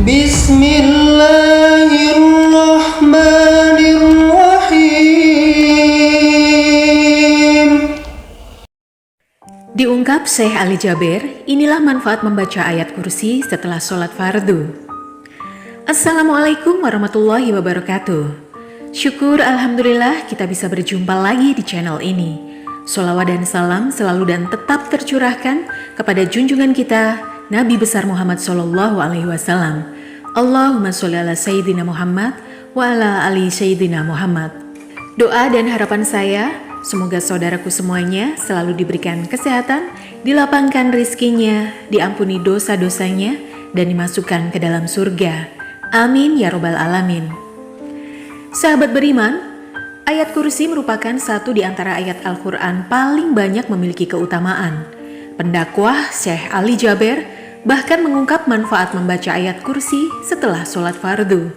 Bismillahirrahmanirrahim. Diungkap Syekh Ali Jaber, inilah manfaat membaca ayat kursi setelah sholat fardu. Assalamualaikum warahmatullahi wabarakatuh. Syukur Alhamdulillah kita bisa berjumpa lagi di channel ini. Sholawat dan salam selalu dan tetap tercurahkan kepada junjungan kita, Nabi besar Muhammad Sallallahu Alaihi Wasallam. Allahumma sholli ala Sayyidina Muhammad wa ala ali Sayyidina Muhammad. Doa dan harapan saya, semoga saudaraku semuanya selalu diberikan kesehatan, dilapangkan rizkinya, diampuni dosa-dosanya, dan dimasukkan ke dalam surga. Amin ya robbal alamin. Sahabat beriman, ayat kursi merupakan satu di antara ayat Al-Quran paling banyak memiliki keutamaan. Pendakwah Syekh Ali Jaber bahkan mengungkap manfaat membaca ayat kursi setelah sholat fardu.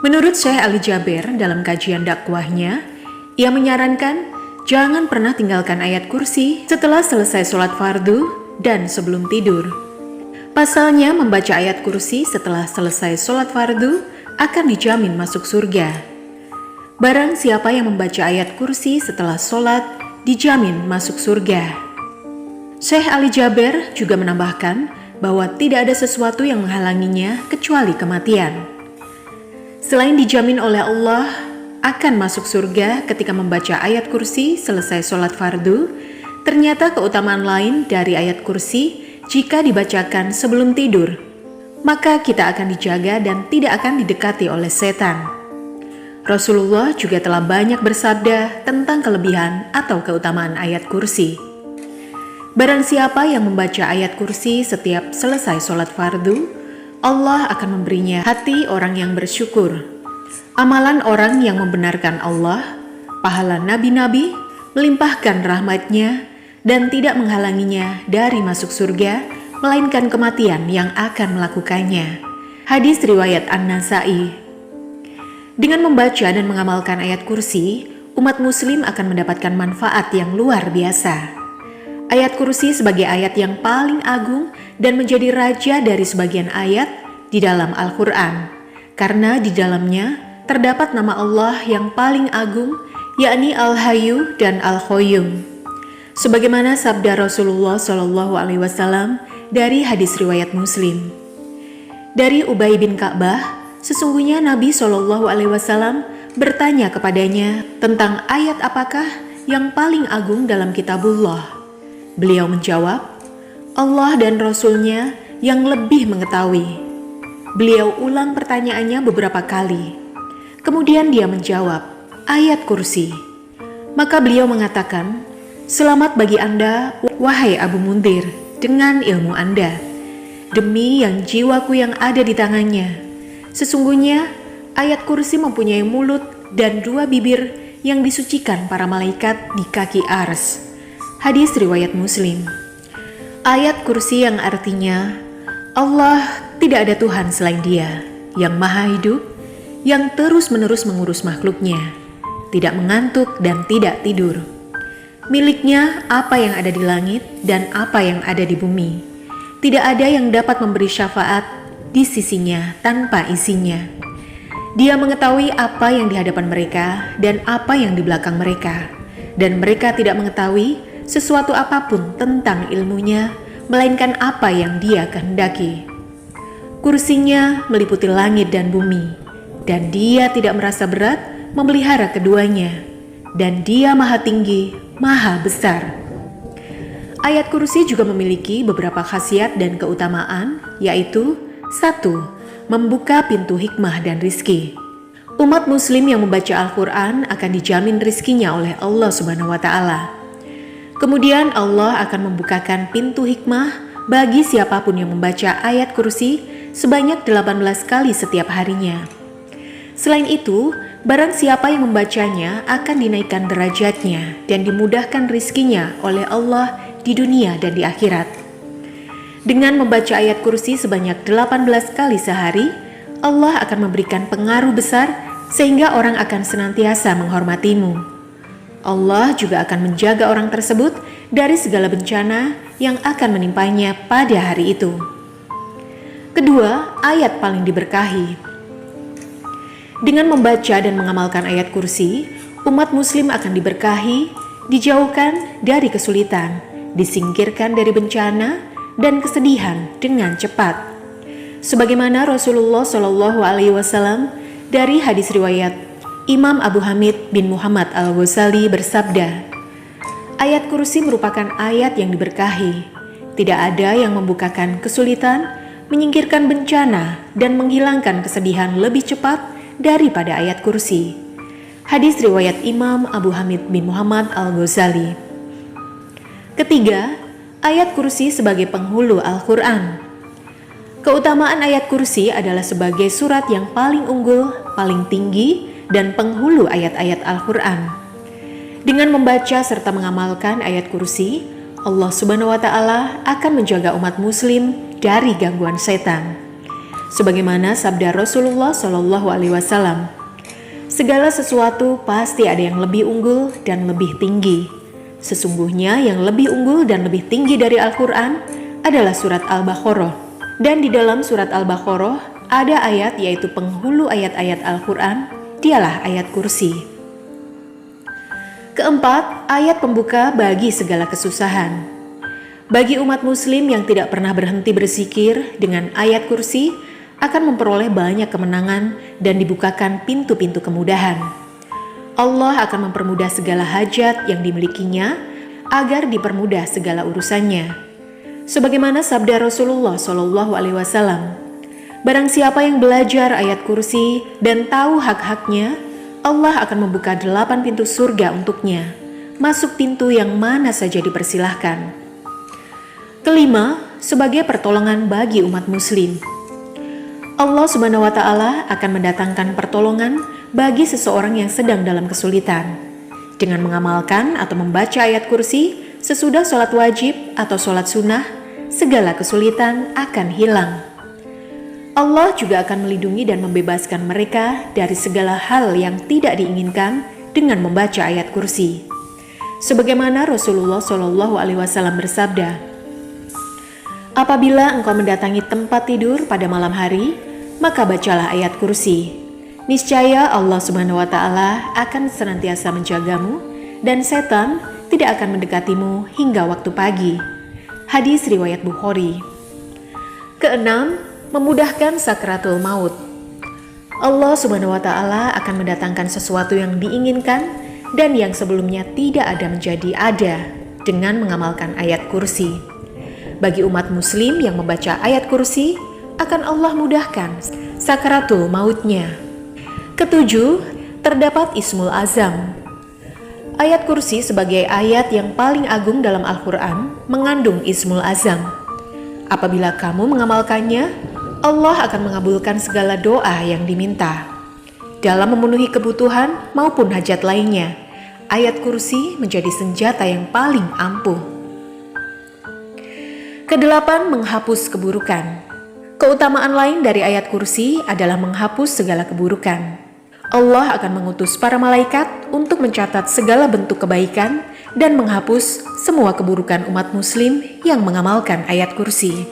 Menurut Syekh Ali Jaber dalam kajian dakwahnya, ia menyarankan jangan pernah tinggalkan ayat kursi setelah selesai sholat fardu dan sebelum tidur. Pasalnya membaca ayat kursi setelah selesai sholat fardu akan dijamin masuk surga. Barang siapa yang membaca ayat kursi setelah sholat, dijamin masuk surga. Syekh Ali Jaber juga menambahkan bahwa tidak ada sesuatu yang menghalanginya kecuali kematian. Selain dijamin oleh Allah akan masuk surga ketika membaca ayat kursi selesai sholat fardu, ternyata keutamaan lain dari ayat kursi jika dibacakan sebelum tidur, maka kita akan dijaga dan tidak akan didekati oleh setan. Rasulullah juga telah banyak bersabda tentang kelebihan atau keutamaan ayat kursi. Barang siapa yang membaca ayat kursi setiap selesai sholat fardu, Allah akan memberinya hati orang yang bersyukur, amalan orang yang membenarkan Allah, pahala nabi-nabi, melimpahkan rahmatnya, dan tidak menghalanginya dari masuk surga, melainkan kematian yang akan melakukannya. Hadis riwayat An-Nasai. Dengan membaca dan mengamalkan ayat kursi, umat muslim akan mendapatkan manfaat yang luar biasa. Ayat kursi sebagai ayat yang paling agung dan menjadi raja dari sebagian ayat di dalam Al-Quran, karena di dalamnya terdapat nama Allah yang paling agung, yakni Al-Hayyu dan Al-Qayyum. Sebagaimana sabda Rasulullah SAW dari hadis riwayat Muslim. Dari Ubay bin Ka'bah, sesungguhnya Nabi SAW bertanya kepadanya tentang ayat apakah yang paling agung dalam kitabullah. Beliau menjawab, Allah dan Rasulnya yang lebih mengetahui. Beliau ulang pertanyaannya beberapa kali. Kemudian dia menjawab, ayat kursi. Maka beliau mengatakan, selamat bagi Anda, wahai Abu Mundir, dengan ilmu Anda, demi yang jiwaku yang ada di tangannya. Sesungguhnya ayat kursi mempunyai mulut dan dua bibir yang disucikan para malaikat di kaki ars. Hadis riwayat Muslim. Ayat kursi yang artinya Allah tidak ada Tuhan selain Dia, yang maha hidup, yang terus-menerus mengurus makhluknya, tidak mengantuk dan tidak tidur. Miliknya apa yang ada di langit dan apa yang ada di bumi. Tidak ada yang dapat memberi syafaat di sisinya tanpa isinya. Dia mengetahui apa yang di hadapan mereka dan apa yang di belakang mereka. Dan mereka tidak mengetahui sesuatu apapun tentang ilmunya, melainkan apa yang Dia kehendaki. Kursinya meliputi langit dan bumi, dan Dia tidak merasa berat memelihara keduanya. Dan Dia maha tinggi, maha besar. Ayat kursi juga memiliki beberapa khasiat dan keutamaan, yaitu 1. Membuka pintu hikmah dan rizki. Umat muslim yang membaca Al-Quran akan dijamin rizkinya oleh Allah Subhanahu wa Ta'ala. Kemudian Allah akan membukakan pintu hikmah bagi siapapun yang membaca ayat kursi sebanyak 18 kali setiap harinya. Selain itu, barang siapa yang membacanya akan dinaikkan derajatnya dan dimudahkan rizkinya oleh Allah di dunia dan di akhirat. Dengan membaca ayat kursi sebanyak 18 kali sehari, Allah akan memberikan pengaruh besar sehingga orang akan senantiasa menghormatimu. Allah juga akan menjaga orang tersebut dari segala bencana yang akan menimpanya pada hari itu. Kedua, ayat paling diberkahi. Dengan membaca dan mengamalkan ayat kursi, umat muslim akan diberkahi, dijauhkan dari kesulitan, disingkirkan dari bencana dan kesedihan dengan cepat. Sebagaimana Rasulullah SAW dari hadis riwayat Imam Abu Hamid bin Muhammad Al-Ghazali bersabda, ayat kursi merupakan ayat yang diberkahi. Tidak ada yang membukakan kesulitan, menyingkirkan bencana, dan menghilangkan kesedihan lebih cepat daripada ayat kursi. Hadis riwayat Imam Abu Hamid bin Muhammad Al-Ghazali. Ketiga, ayat kursi sebagai penghulu Al-Quran. Keutamaan ayat kursi adalah sebagai surat yang paling unggul, paling tinggi, dan penghulu ayat-ayat Al-Quran. Dengan membaca serta mengamalkan ayat kursi, Allah Subhanahu wa Ta'ala akan menjaga umat muslim dari gangguan setan. Sebagaimana sabda Rasulullah SAW, segala sesuatu pasti ada yang lebih unggul dan lebih tinggi. Sesungguhnya yang lebih unggul dan lebih tinggi dari Al-Quran adalah surat Al-Baqarah. Dan di dalam surat Al-Baqarah ada ayat yaitu penghulu ayat-ayat Al-Quran, dialah ayat kursi. Keempat, ayat pembuka bagi segala kesusahan. Bagi umat muslim yang tidak pernah berhenti berzikir, dengan ayat kursi akan memperoleh banyak kemenangan dan dibukakan pintu-pintu kemudahan. Allah akan mempermudah segala hajat yang dimilikinya agar dipermudah segala urusannya. Sebagaimana sabda Rasulullah SAW, barang siapa yang belajar ayat kursi dan tahu hak-haknya, Allah akan membuka 8 pintu surga untuknya, masuk pintu yang mana saja dipersilahkan. Kelima, sebagai pertolongan bagi umat muslim. Allah Subhanahu wa Ta'ala akan mendatangkan pertolongan bagi seseorang yang sedang dalam kesulitan. Dengan mengamalkan atau membaca ayat kursi sesudah sholat wajib atau sholat sunnah, segala kesulitan akan hilang. Allah juga akan melindungi dan membebaskan mereka dari segala hal yang tidak diinginkan dengan membaca ayat kursi. Sebagaimana Rasulullah SAW bersabda, apabila engkau mendatangi tempat tidur pada malam hari, maka bacalah ayat kursi. Niscaya Allah Subhanahu wa Ta'ala akan senantiasa menjagamu dan setan tidak akan mendekatimu hingga waktu pagi. Hadis riwayat Bukhari. Keenam, memudahkan sakratul maut. Allah Subhanahu wa Ta'ala akan mendatangkan sesuatu yang diinginkan dan yang sebelumnya tidak ada menjadi ada dengan mengamalkan ayat kursi. Bagi umat muslim yang membaca ayat kursi, akan Allah mudahkan sakratul mautnya. Ketujuh, terdapat Ismul Azam. Ayat kursi sebagai ayat yang paling agung dalam Al-Quran mengandung Ismul Azam. Apabila kamu mengamalkannya, Allah akan mengabulkan segala doa yang diminta. Dalam memenuhi kebutuhan maupun hajat lainnya, ayat kursi menjadi senjata yang paling ampuh. Kedelapan, menghapus keburukan. Keutamaan lain dari ayat kursi adalah menghapus segala keburukan. Allah akan mengutus para malaikat untuk mencatat segala bentuk kebaikan dan menghapus semua keburukan umat muslim yang mengamalkan ayat kursi.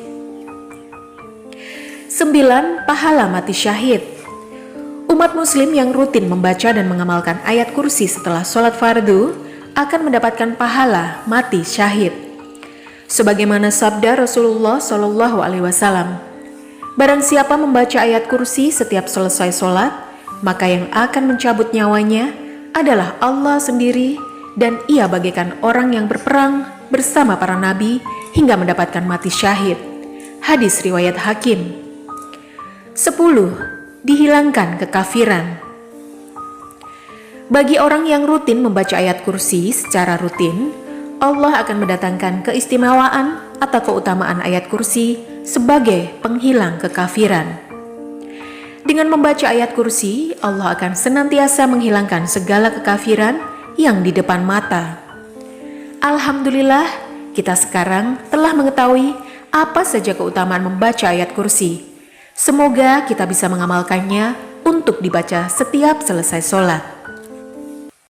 9. Pahala mati syahid. Umat muslim yang rutin membaca dan mengamalkan ayat kursi setelah sholat fardu akan mendapatkan pahala mati syahid. Sebagaimana sabda Rasulullah SAW, barang siapa membaca ayat kursi setiap selesai sholat, maka yang akan mencabut nyawanya adalah Allah sendiri, dan ia bagaikan orang yang berperang bersama para nabi hingga mendapatkan mati syahid. Hadis riwayat Hakim. 10. Dihilangkan kekafiran. Bagi orang yang rutin membaca ayat kursi secara rutin, Allah akan mendatangkan keistimewaan atau keutamaan ayat kursi sebagai penghilang kekafiran. Dengan membaca ayat kursi, Allah akan senantiasa menghilangkan segala kekafiran yang di depan mata. Alhamdulillah, kita sekarang telah mengetahui apa saja keutamaan membaca ayat kursi. Semoga kita bisa mengamalkannya untuk dibaca setiap selesai sholat.